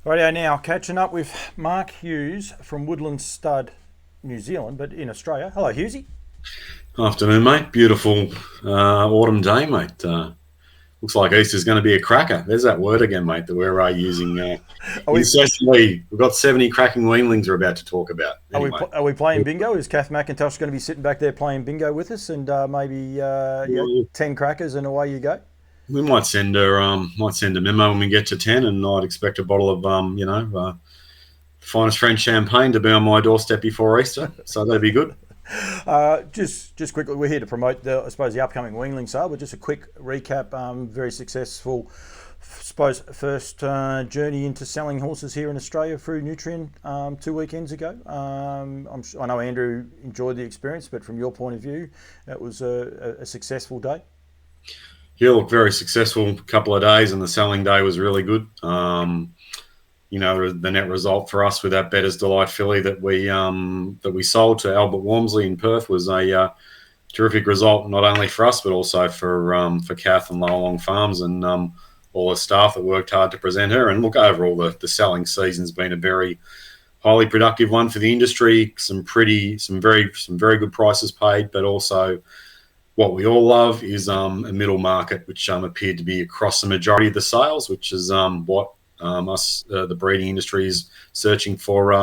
Rightio, now catching up with Mark Hughes from Woodlands Stud, New Zealand, but in Australia. Hello, Hughesy. Afternoon, mate. Beautiful autumn day, mate. Looks like Easter's going to be a cracker. There's that word again, mate, that we're using Are we incessantly. We've got 70 cracking weanlings we're about to talk about. are we Anyway, are we playing bingo? Is Kath McIntosh going to be sitting back there playing bingo with us, and maybe 10 crackers and away you go? we might send a memo when we get to 10, and I'd expect a bottle of finest French champagne to be on my doorstep before Easter. So that'd be good. Just quickly, we're here to promote the upcoming Weanling Sale, but just a quick recap. Very successful, suppose, first journey into selling horses here in Australia through Nutrien 2 weekends ago. I know Andrew enjoyed the experience, but from your point of view, it was a successful day. Yeah, look, very successful couple of days, and the selling day was really good. The net result for us with that Better's Delight filly that we sold to Albert Walmsley in Perth was a terrific result, not only for us but also for Kath and Lowalong Farms and all the staff that worked hard to present her. And look, overall, the selling season's been a very highly productive one for the industry. Some very good prices paid, but also what we all love is a middle market, which appeared to be across the majority of the sales, which is what the breeding industry is searching for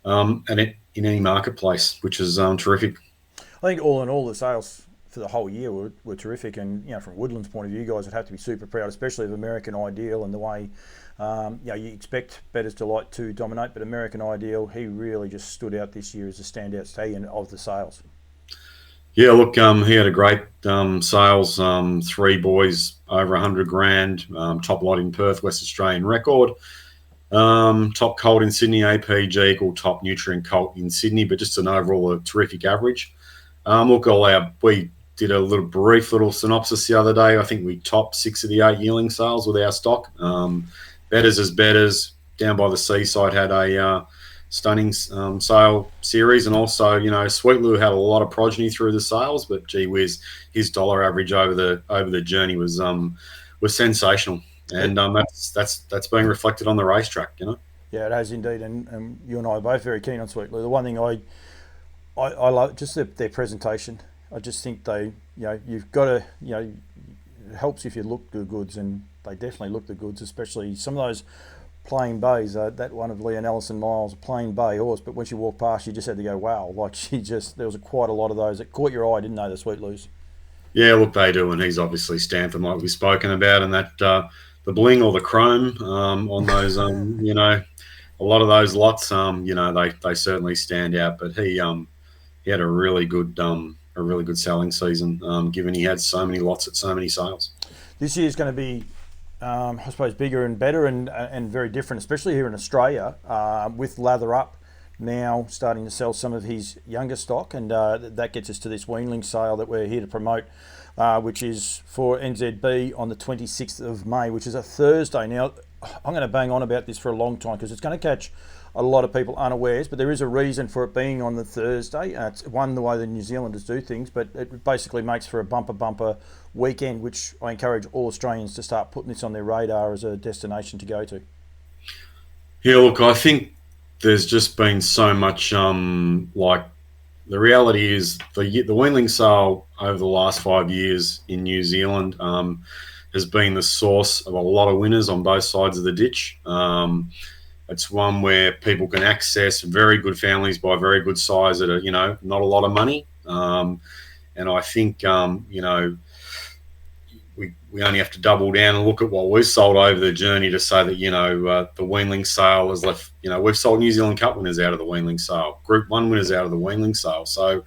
in any marketplace, which is terrific. I think all in all, the sales for the whole year were terrific, and from Woodland's point of view, you guys would have to be super proud, especially of American Ideal and the way you expect Better's Delight to dominate, but American Ideal, he really just stood out this year as a standout stallion of the sales. Yeah, look, he had a great sales. Three boys over 100 grand. Top lot in Perth, West Australian record. Top colt in Sydney, APG equal top nutrient colt in Sydney, but just an overall a terrific average. We did a brief little synopsis the other day. I think we topped 6 of the 8 yearling sales with our stock. Betters as Betters down by the seaside had a stunning sale series, and also Sweet Lou had a lot of progeny through the sales, but gee whiz, his dollar average over the journey was sensational, and that's being reflected on the racetrack. Yeah, it has indeed, and you and I are both very keen on Sweet Lou. The one thing I love just their presentation. I just think you've got to it helps if you look the goods, and they definitely look the goods, especially some of those plain bays. That one of Leon Ellison Miles, a plain bay horse, but once you walk past, you just had to go, wow! Like there was quite a lot of those that caught your eye, didn't they? The Sweet Lou's. Yeah, look, they do, and he's obviously Stanford, like we've spoken about, and that the bling or the chrome on those, a lot of those lots, they certainly stand out. But he had a really good selling season, given he had so many lots at so many sales. This year's going to be, I suppose, bigger and better and very different, especially here in Australia, with Lather Up now starting to sell some of his younger stock, and that gets us to this Weanling Sale that we're here to promote, which is for NZB on the 26th of May, which is a Thursday. Now, I'm going to bang on about this for a long time because it's going to catch a lot of people unawares, but there is a reason for it being on the Thursday. It's one, the way the New Zealanders do things, but it basically makes for a bumper weekend, which I encourage all Australians to start putting this on their radar as a destination to go to. Yeah, look, I think there's just been so much the reality is the Weanling Sale over the last 5 years in New Zealand has been the source of a lot of winners on both sides of the ditch. It's one where people can access very good families by very good size at not a lot of money. And I think we only have to double down and look at what we've sold over the journey to say that the Weanling Sale has left. We've sold New Zealand Cup winners out of the Weanling Sale, Group 1 winners out of the Weanling Sale. So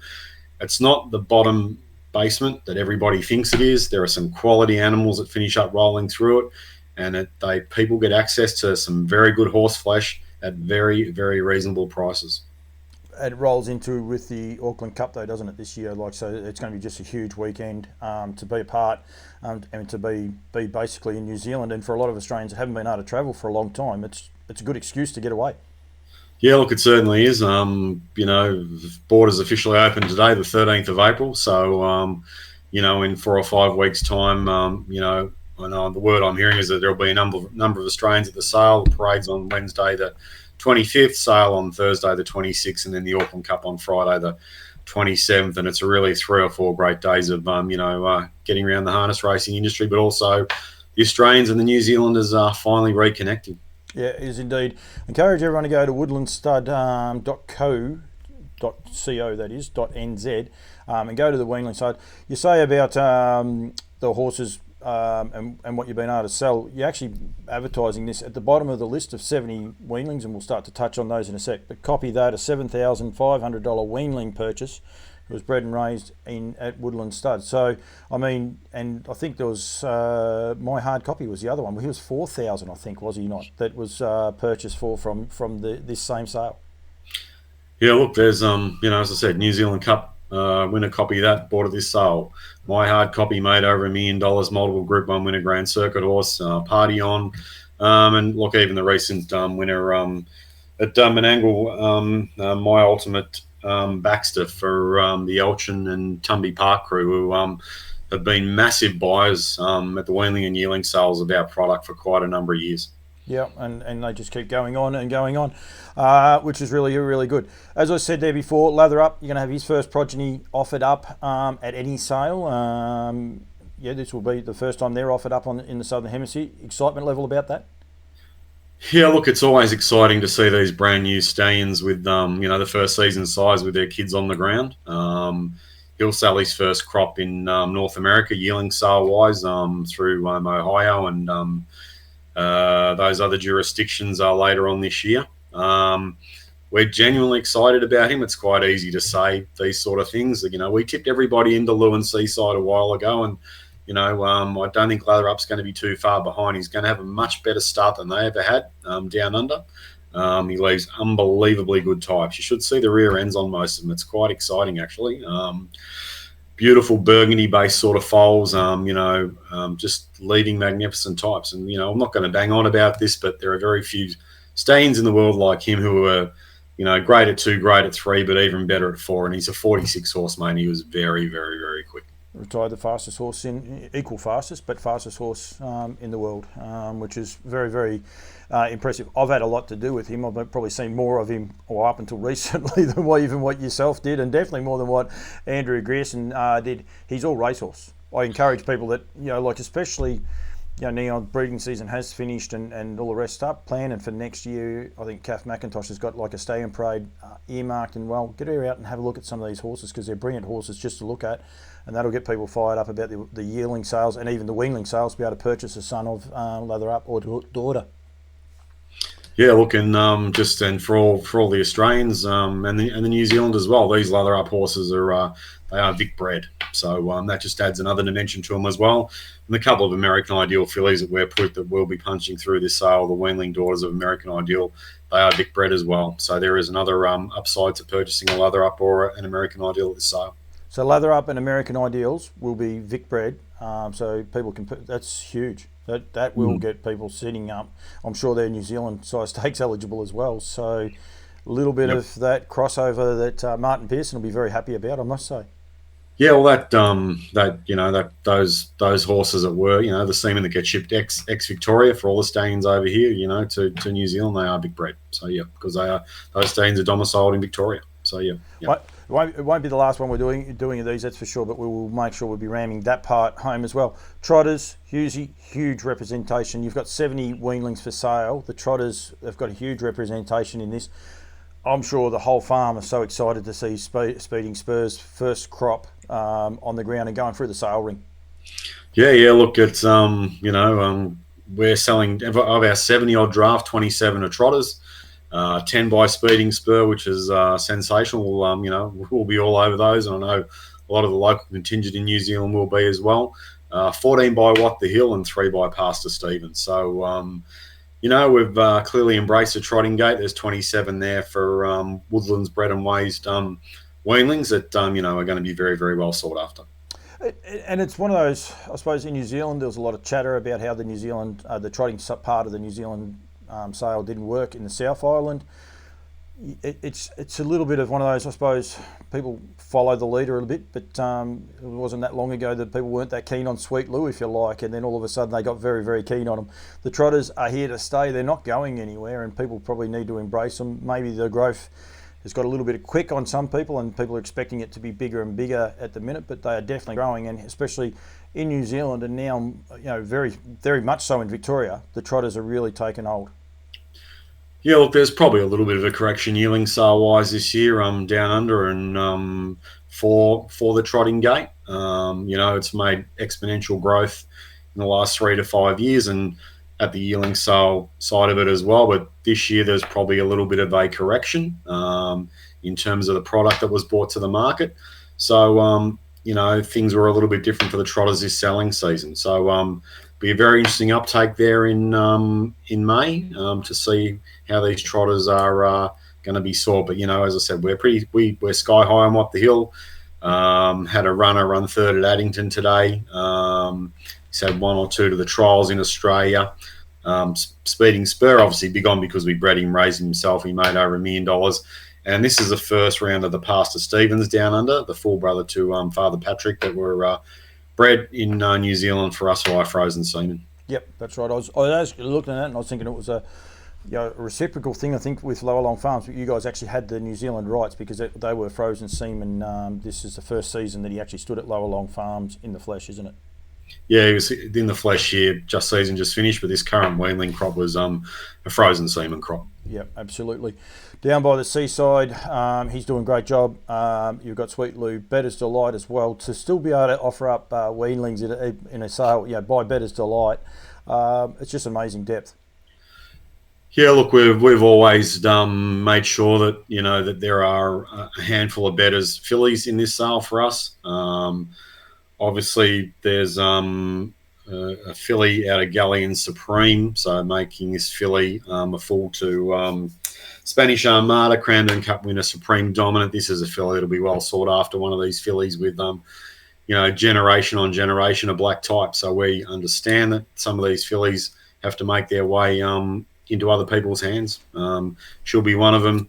it's not the bottom basement that everybody thinks it is. There are some quality animals that finish up rolling through it, and people get access to some very good horse flesh at very, very reasonable prices. It rolls into with the Auckland Cup though, doesn't it, this year? So it's going to be just a huge weekend to be a part and to be basically in New Zealand. And for a lot of Australians that haven't been able to travel for a long time, it's a good excuse to get away. Yeah, look, it certainly is. Borders officially open today, the 13th of April. So, in 4 or 5 weeks' time, I know the word I'm hearing is that there'll be a number of Australians at the sale. The parade's on Wednesday the 25th, sale on Thursday the 26th, and then the Auckland Cup on Friday the 27th. And it's a really 3 or 4 great days of getting around the harness racing industry, but also the Australians and the New Zealanders are finally reconnecting. Yeah, it is indeed. Encourage everyone to go to woodlandstud.co, that is, .nz, and go to the Weanling side. You say about the horses and what you've been able to sell. You're actually advertising this at the bottom of the list of 70 Weanlings, and we'll start to touch on those in a sec. But copy that, a $7,500 Weanling purchase. It was bred and raised at Woodlands Stud. So, I mean, and I think there was, My Hard Copy was the other one. He was 4,000, I think, was he not? That was purchased from this same sale. Yeah, look, there's, as I said, New Zealand Cup winner copy that, bought at this sale. My Hard Copy made over $1 million, multiple Group 1 winner, Grand Circuit horse, Party On. And look, even the recent winner at Menangle, My Ultimate Baxter for the Elchin and Tumby Park crew, who have been massive buyers at the Weanling and Yearling sales of our product for quite a number of years. Yeah, and they just keep going on and going on, which is really, really good. As I said there before, Lather Up, you're going to have his first progeny offered up at any sale. This will be the first time they're offered up in the Southern Hemisphere. Excitement level about that? Yeah, look, it's always exciting to see these brand new stallions with, the first season size with their kids on the ground. He'll sell his first crop in North America, Yearling sale wise, through Ohio and those other jurisdictions later on this year. We're genuinely excited about him. It's quite easy to say these sort of things. We tipped everybody into Lewin Seaside a while ago, and I don't think Lather Up's going to be too far behind. He's going to have a much better start than they ever had down under. He leaves unbelievably good types. You should see the rear ends on most of them. It's quite exciting, actually. Beautiful burgundy-based sort of foals, just leading magnificent types. And, I'm not going to bang on about this, but there are very few stallions in the world like him who are, great at 2, great at 3, but even better at 4. And he's a 46 horse, mate. He was very, very, very quick. Retired the fastest horse fastest horse in the world, which is very, very impressive. I've had a lot to do with him. I've probably seen more of him, or up until recently, than what yourself did, and definitely more than what Andrew Grierson did. He's all racehorse. I encourage people that, especially, now breeding season has finished and all the rest, start planning for next year. I think Kath McIntosh has got like a stallion parade earmarked, and get her out and have a look at some of these horses, because they're brilliant horses just to look at. And that'll get people fired up about the yearling sales and even the weanling sales to be able to purchase a son of Lather Up or daughter. Yeah, look, and for all the Australians and the New Zealand as well, these Lather Up horses are Vic bred, so that just adds another dimension to them as well. And the couple of American Ideal fillies that we're put that will be punching through this sale, the Weanling daughters of American Ideal, they are Vic bred as well. So there is another upside to purchasing a Lather Up or an American Ideal at this sale. So Lather Up and American Ideals will be Vic bred, so people can put. That's huge. That will get people sitting up. I'm sure they're New Zealand size stakes eligible as well. So a little bit of that crossover that Martin Pearson will be very happy about, I must say. Yeah, well, those horses that were, the semen that get shipped ex Victoria for all the stallions over here, to New Zealand, they are Vic bred. So yeah, because those stallions are domiciled in Victoria. So yeah. It won't be the last one we're doing of these, that's for sure, but we will make sure we'll be ramming that part home as well. Trotters, huge representation. You've got 70 weanlings for sale. The Trotters have got a huge representation in this. I'm sure the whole farm are so excited to see Speeding Spurs' first crop on the ground and going through the sale ring. Yeah. Look, it's we're selling of our 70-odd draft, 27 are Trotters. 10 by Speeding Spur, which is sensational. We'll be all over those, and I know a lot of the local contingent in New Zealand will be as well. 14 by What the Hill and 3 by Pastor Stevens. So, we've clearly embraced the trotting gate. There's 27 there for Woodlands bred and raised weanlings that, are going to be very, very well sought after. And it's one of those, I suppose, in New Zealand, there was a lot of chatter about how the New Zealand, the trotting part of the New Zealand sale didn't work in the South Island. It's a little bit of one of those, I suppose. People follow the leader a little bit, but it wasn't that long ago that people weren't that keen on Sweet Lou, if you like, and then all of a sudden they got very, very keen on them. The Trotters are here to stay. They're not going anywhere, and people probably need to embrace them. Maybe the growth has got a little bit of quick on some people, and people are expecting it to be bigger and bigger at the minute, but they are definitely growing, and especially in New Zealand and now, very, very much so in Victoria, the Trotters are really taking hold. Yeah, look, there's probably a little bit of a correction yearling sale wise this year, down under, and for the trotting gate. It's made exponential growth in the last 3 to 5 years, and at the yearling sale side of it as well. But this year, there's probably a little bit of a correction in terms of the product that was brought to the market. So things were a little bit different for the trotters this selling season. So be a very interesting uptake there in May to see how these trotters are going to be sold. But as I said, we're sky high on What the Hill. Had a runner run third at Addington today. He's had one or two to the trials in Australia. Speeding Spur, obviously big on because we bred him, raised him himself. He made over $1 million. And this is the first round of the Pastor Stevens down under, the full brother to Father Patrick, that were bred in New Zealand for us high frozen semen. Yep, that's right. I was looking at that and I was thinking it was a reciprocal thing, I think, with Lower Long Farms. But you guys actually had the New Zealand rights because they were frozen semen. This is the first season that he actually stood at Lower Long Farms in the flesh, isn't it? Yeah, he was in the flesh here. Season just finished, but this current weanling crop was a frozen semen crop. Yep, absolutely. Down by the seaside, he's doing a great job. You've got Sweet Lou, Better's Delight as well. To still be able to offer up weanlings in a sale, by Better's Delight, it's just amazing depth. Yeah, look, we've always made sure that that there are a handful of betters fillies in this sale for us. Obviously, there's a filly out of Galleon Supreme, so making this filly a full to Spanish Armada, Cramden Cup winner, Supreme Dominant. This is a filly that'll be well sought after, one of these fillies with generation on generation of black type. So we understand that some of these fillies have to make their way into other people's hands. She'll be one of them.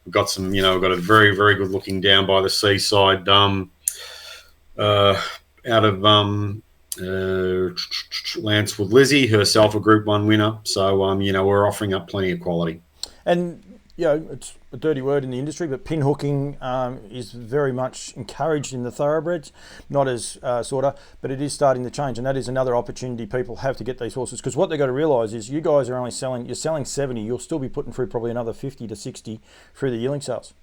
We've got we've got a very, very good looking down by the seaside out of Lancewood Lizzie, herself a Group 1 winner. So, we're offering up plenty of quality. And, it's a dirty word in the industry, but pinhooking is very much encouraged in the thoroughbreds, not as but it is starting to change. And that is another opportunity people have to get these horses, because what they've got to realise is you guys are you're selling 70, you'll still be putting through probably another 50 to 60 through the yearling sales.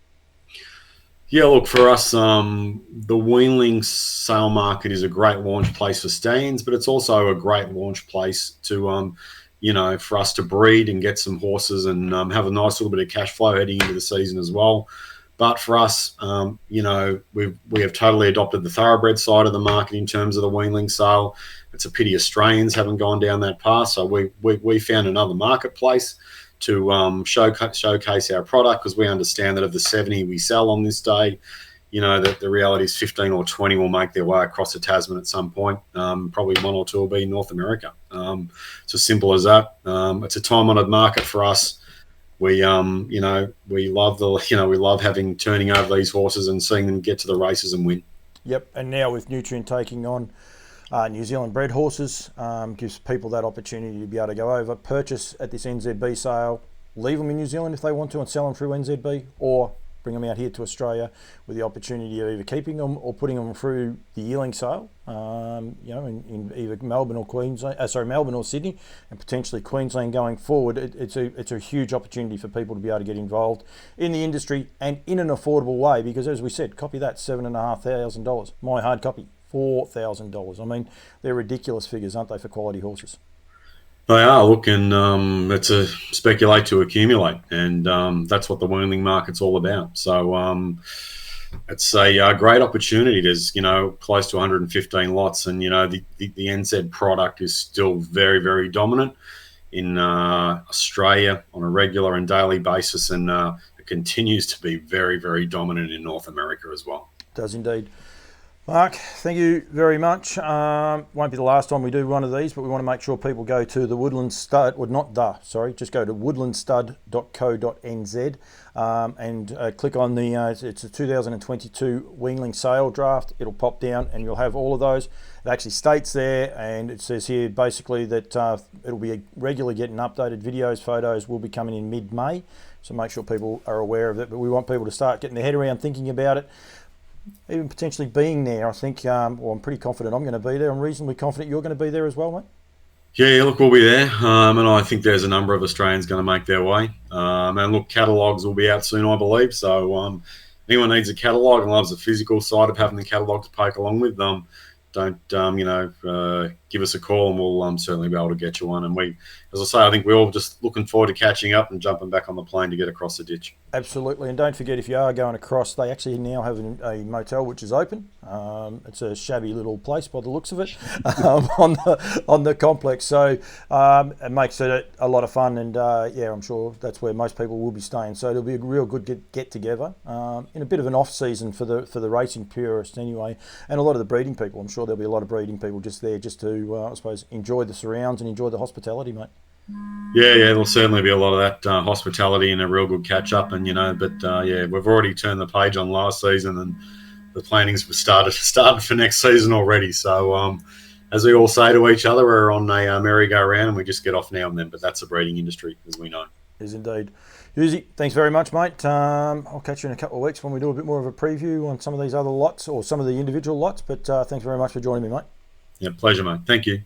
Yeah, look, for us, the Weanling Sale market is a great launch place for stallions, but it's also a great launch place to, for us to breed and get some horses and have a nice little bit of cash flow heading into the season as well. But for us, we have totally adopted the thoroughbred side of the market in terms of the Weanling Sale. It's a pity Australians haven't gone down that path, so we found another marketplace to showcase our product, because we understand that of the 70 we sell on this day, that the reality is 15 or 20 will make their way across the Tasman at some point. Probably one or two will be in North America. It's as simple as that. It's a time-honoured market for us. We love turning over these horses and seeing them get to the races and win. Yep, and now with Nutrien taking on New Zealand bred horses, gives people that opportunity to be able to go over, purchase at this NZB sale, leave them in New Zealand if they want to and sell them through NZB, or bring them out here to Australia with the opportunity of either keeping them or putting them through the yearling sale, in either Melbourne or Melbourne or Sydney, and potentially Queensland going forward. It's a huge opportunity for people to be able to get involved in the industry and in an affordable way, because as we said, copy that, $7,500. My hard copy, $4,000. I mean, they're ridiculous figures, aren't they, for quality horses? They are. Look, and it's a speculate to accumulate, and that's what the weanling market's all about. So it's a great opportunity. There's close to 115 lots, and the NZ product is still very, very dominant in Australia on a regular and daily basis, and it continues to be very, very dominant in North America as well. It does indeed. Mark, thank you very much. Won't be the last time we do one of these, but we want to make sure people go to the Woodlands Stud, or not the, sorry, just go to woodlandstud.co.nz and click on the, it's a 2022 Weanling Sale draft. It'll pop down and you'll have all of those. It actually states there, and it says here basically that it'll be regularly getting updated. Videos, photos will be coming in mid-May, so make sure people are aware of it. But we want people to start getting their head around thinking about it. Even potentially being there, I think, well, I'm pretty confident I'm going to be there. I'm reasonably confident you're going to be there as well, mate. Yeah, look, we'll be there, and I think there's a number of Australians going to make their way. And look, catalogues will be out soon, I believe. So anyone needs a catalogue and loves the physical side of having the catalogue to poke along with, don't give us a call, and we'll certainly be able to get you one. And we, as I say, I think we're all just looking forward to catching up and jumping back on the plane to get across the ditch. Absolutely, and don't forget, if you are going across, they actually now have a motel which is open. It's a shabby little place by the looks of it on the complex, so it makes it a lot of fun. And yeah, I'm sure that's where most people will be staying. So it'll be a real good get together in a bit of an off season for the racing purists anyway, and a lot of the breeding people. I'm sure there'll be a lot of breeding people just there just to I suppose enjoy the surrounds and enjoy the hospitality, mate. Yeah, there'll certainly be a lot of that hospitality and a real good catch up. And but yeah, we've already turned the page on last season, and the plannings were started for next season already. So as we all say to each other, we're on a merry-go-round, and we just get off now and then. But that's the breeding industry, as we know. It is indeed. Hughesy, thanks very much, mate. I'll catch you in a couple of weeks when we do a bit more of a preview on some of these other lots or some of the individual lots. But thanks very much for joining me, mate. Yeah, pleasure, mate. Thank you.